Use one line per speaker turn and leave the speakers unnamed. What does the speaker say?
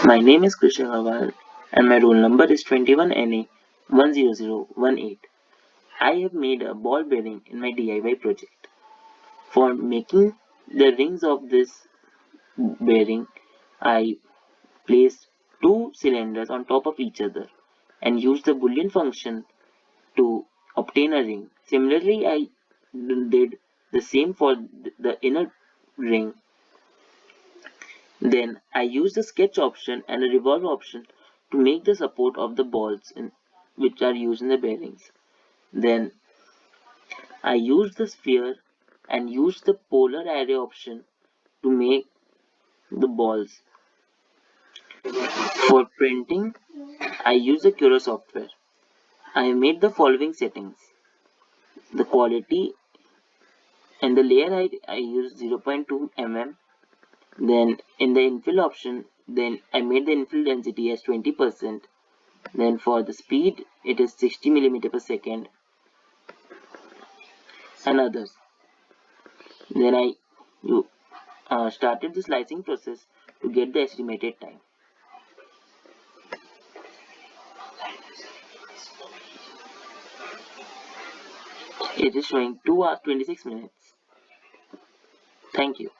My name is Krish and my roll number is 21NA10018. I have made a ball bearing in my DIY project. For making the rings of this bearing, I placed two cylinders on top of each other and used the Boolean function to obtain a ring. Similarly, I did the same for the inner ring. Then I used the sketch option and a revolve option to make the support of the balls which are used in the bearings. Then I used the sphere and used the polar array option to make the balls. For printing, I used the Cura software. I made the following settings. The quality and the layer height I used 0.2 mm. Then in the infill option, then I made the infill density as 20%. Then for the speed, it is 60 mm per second and others. Then I started the slicing process to get the estimated time. It is showing 2 hours 26 minutes. Thank you.